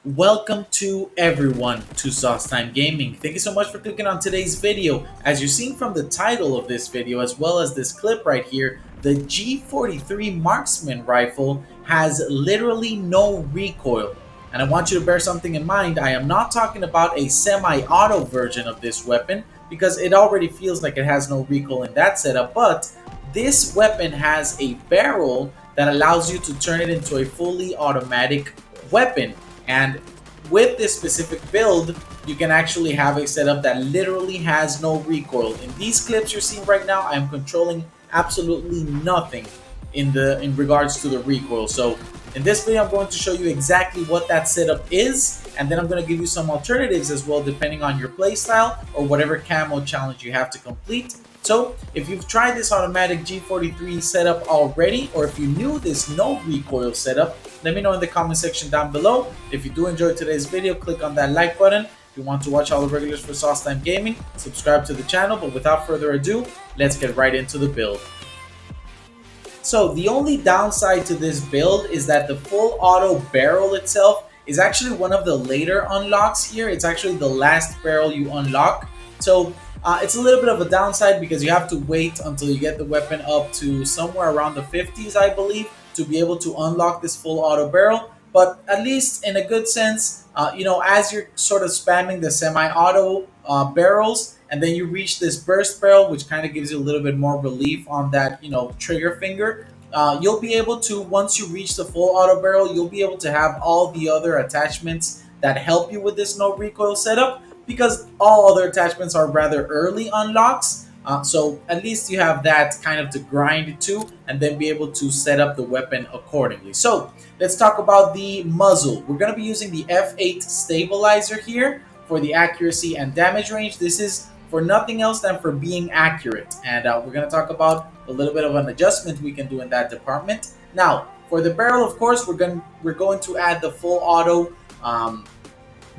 Welcome to everyone to Sauce Time Gaming. Thank you so much for clicking on today's video. As you're seeing from the title of this video as well as this clip right here, the G-43 Marksman Rifle has literally no recoil. And I want you to bear something in mind. I am not talking about a semi-auto version of this weapon because it already feels like it has no recoil in that setup, but this weapon has a barrel that allows you to turn it into a fully automatic weapon. And with this specific build, you can actually have a setup that literally has no recoil. In these clips you're seeing right now, I am controlling absolutely nothing in regards to the recoil. So in this video, I'm going to show you exactly what that setup is, and then I'm going to give you some alternatives as well, depending on your playstyle or whatever camo challenge you have to complete. So if you've tried this automatic G43 setup already, or if you knew this no recoil setup, let me know in the comment section down below. If you do enjoy today's video, click on that like button. If you want to watch all the regulars for Sauce Time Gaming, subscribe to the channel. But without further ado, let's get right into the build. So the only downside to this build is that the full auto barrel itself is actually one of the later unlocks here. It's actually the last barrel you unlock. So it's a little bit of a downside because you have to wait until you get the weapon up to somewhere around the 50s, I believe, to be able to unlock this full auto barrel. But at least in a good sense, as you're sort of spamming the semi-auto barrels, and then you reach this burst barrel, which kind of gives you a little bit more relief on that, trigger finger. You'll be able to, once you reach the full auto barrel, you'll be able to have all the other attachments that help you with this no recoil setup, because all other attachments are rather early unlocks. So at least you have that kind of to grind to and then be able to set up the weapon accordingly. So let's talk about the muzzle. We're going to be using the F8 stabilizer here for the accuracy and damage range. This is for nothing else than for being accurate. And we're going to talk about a little bit of an adjustment we can do in that department. Now, for the barrel, of course, we're going to add the full auto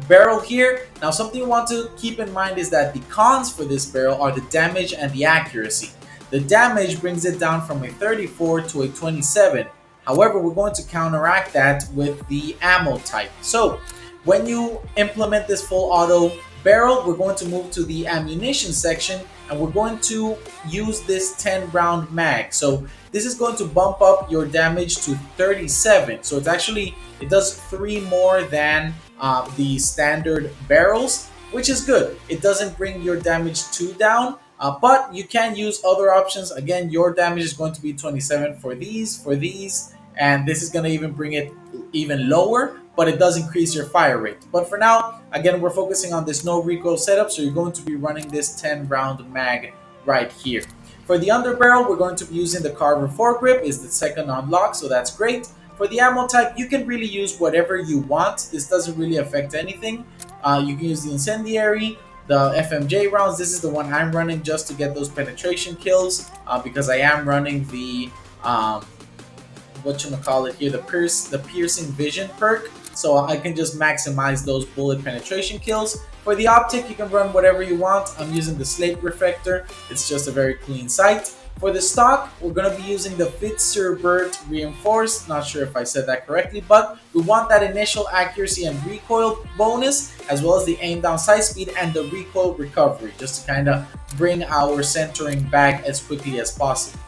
barrel here. Now, something you want to keep in mind is that the cons for this barrel are the damage and the accuracy. The damage brings it down from a 34 to a 27. However, we're going to counteract that with the ammo type. So when you implement this full auto barrel, we're going to move to the ammunition section, and we're going to use this 10 round mag. So this is going to bump up your damage to 37. So it does 3 more than the standard barrels, which is good. It doesn't bring your damage too down, but you can use other options. Again, your damage is going to be 27 for these, and this is going to even bring it even lower, but it does increase your fire rate. But for now, again, we're focusing on this no recoil setup, so you're going to be running this 10 round mag right here. For the underbarrel, we're going to be using the Carver foregrip. Is the second unlock, so that's great. For the ammo type, you can really use whatever you want. This doesn't really affect anything. You can use the incendiary, the FMJ rounds. This is the one I'm running just to get those penetration kills, because I am running the whatchamacallit here, the piercing vision perk, so I can just maximize those bullet penetration kills. For the optic, you can run whatever you want. I'm using the slate reflector. It's just a very clean sight. For the stock, we're going to be using the Fitzherbert Reinforced. Not sure if I said that correctly, but we want that initial accuracy and recoil bonus, as well as the aim down sight speed and the recoil recovery, just to kind of bring our centering back as quickly as possible.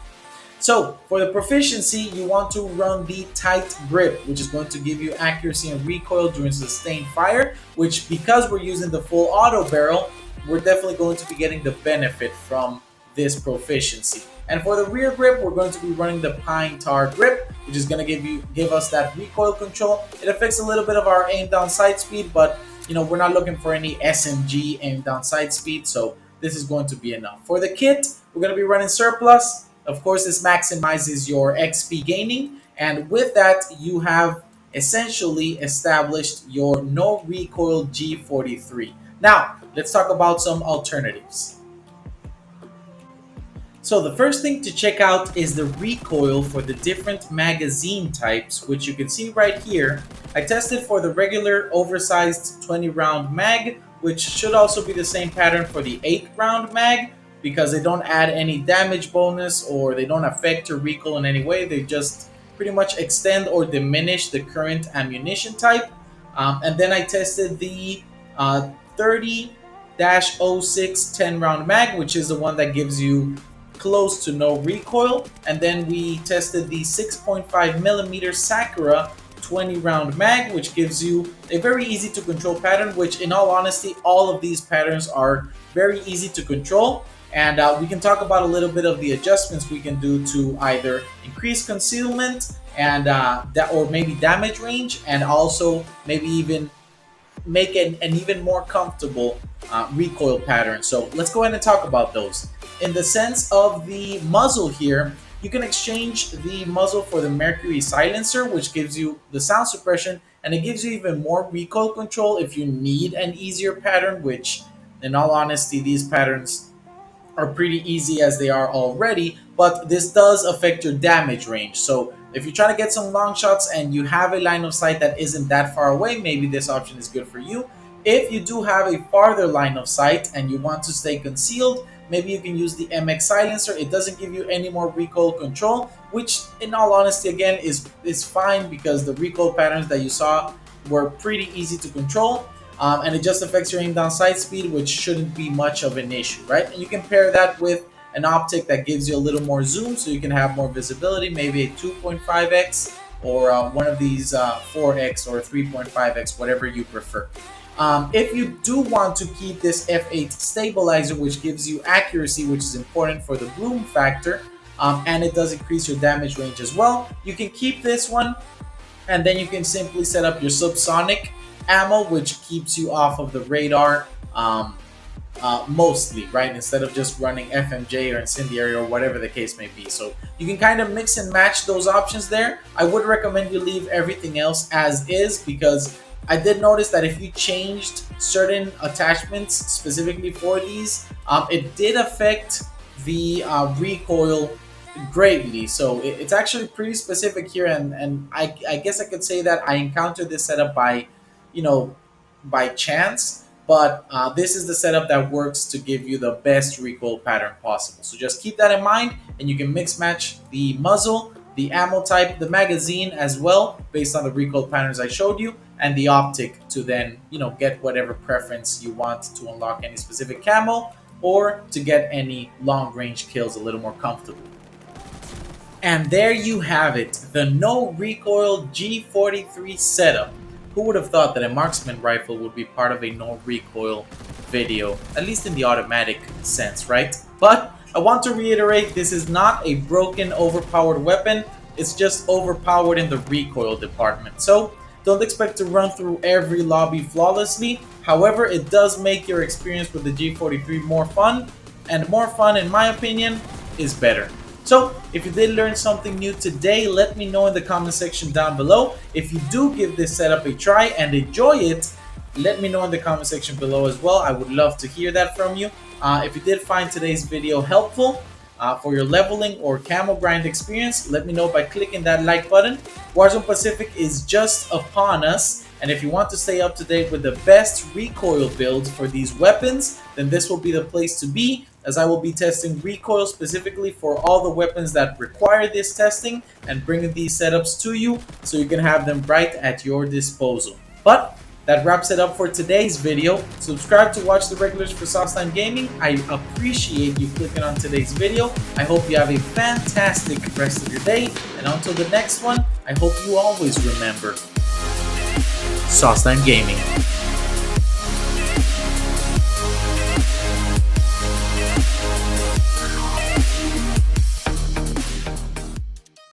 So for the proficiency, you want to run the tight grip, which is going to give you accuracy and recoil during sustained fire, which, because we're using the full auto barrel, we're definitely going to be getting the benefit from this proficiency. And for the rear grip, we're going to be running the pine tar grip, which is going to give us that recoil control. It affects a little bit of our aim down sight speed, but we're not looking for any SMG aim down sight speed, so this is going to be enough. For the kit, we're going to be running surplus. Of course, this maximizes your XP gaining, and with that, you have essentially established your no recoil G43. Now, let's talk about some alternatives. So the first thing to check out is the recoil for the different magazine types, which you can see right here. I tested for the regular oversized 20 round mag, which should also be the same pattern for the 8 round mag, because they don't add any damage bonus or they don't affect your recoil in any way. They just pretty much extend or diminish the current ammunition type. And then I tested the 30-06 10 round mag, which is the one that gives you close to no recoil. And then we tested the 6.5 millimeter Sakura 20 round mag, which gives you a very easy to control pattern, which in all honesty, all of these patterns are very easy to control. And we can talk about a little bit of the adjustments we can do to either increase concealment and or maybe damage range, and also maybe even make an even more comfortable recoil pattern. So let's go ahead and talk about those. In the sense of the muzzle here, you can exchange the muzzle for the Mercury silencer, which gives you the sound suppression, and it gives you even more recoil control if you need an easier pattern, which in all honesty, these patterns are pretty easy as they are already, but this does affect your damage range. So if you're trying to get some long shots and you have a line of sight that isn't that far away, maybe this option is good for you. If you do have a farther line of sight and you want to stay concealed, maybe you can use the MX silencer. It doesn't give you any more recoil control, which in all honesty again is fine, because the recoil patterns that you saw were pretty easy to control. And it just affects your aim down sight speed, which shouldn't be much of an issue, right? And you can pair that with an optic that gives you a little more zoom, so you can have more visibility, maybe a 2.5x or one of these 4x or 3.5x, whatever you prefer. If you do want to keep this f8 stabilizer, which gives you accuracy, which is important for the bloom factor, and it does increase your damage range as well, you can keep this one, and then you can simply set up your subsonic ammo, which keeps you off of the radar mostly, right? Instead of just running FMJ or incendiary or whatever the case may be. So you can kind of mix and match those options there. I would recommend you leave everything else as is, because I did notice that if you changed certain attachments specifically for these, it did affect the recoil greatly. So it's actually pretty specific here, and I guess I could say that I encountered this setup by by chance, but this is the setup that works to give you the best recoil pattern possible. So just keep that in mind, and you can mix match the muzzle, the ammo type, the magazine as well, based on the recoil patterns I showed you, and the optic to then get whatever preference you want to unlock any specific camo, or to get any long range kills a little more comfortable. And there you have it, the no recoil G-43 setup. Who would have thought that a marksman rifle would be part of a no recoil video, at least in the automatic sense, right? But I want to reiterate, this is not a broken, overpowered weapon. It's just overpowered in the recoil department. So don't expect to run through every lobby flawlessly. However, it does make your experience with the G43 more fun, and more fun, in my opinion, is better. So if you did learn something new today, let me know in the comment section down below. If you do give this setup a try and enjoy it, let me know in the comment section below as well. I would love to hear that from you. If you did find today's video helpful for your leveling or camo grind experience, let me know by clicking that like button. Warzone Pacific is just upon us, and if you want to stay up to date with the best recoil builds for these weapons, then this will be the place to be, as I will be testing recoil specifically for all the weapons that require this testing, and bringing these setups to you so you can have them right at your disposal. But that wraps it up for today's video. Subscribe to watch the regulars for Saucetime Gaming. I appreciate you clicking on today's video. I hope you have a fantastic rest of your day, and until the next one, I hope you always remember Saucetime Gaming.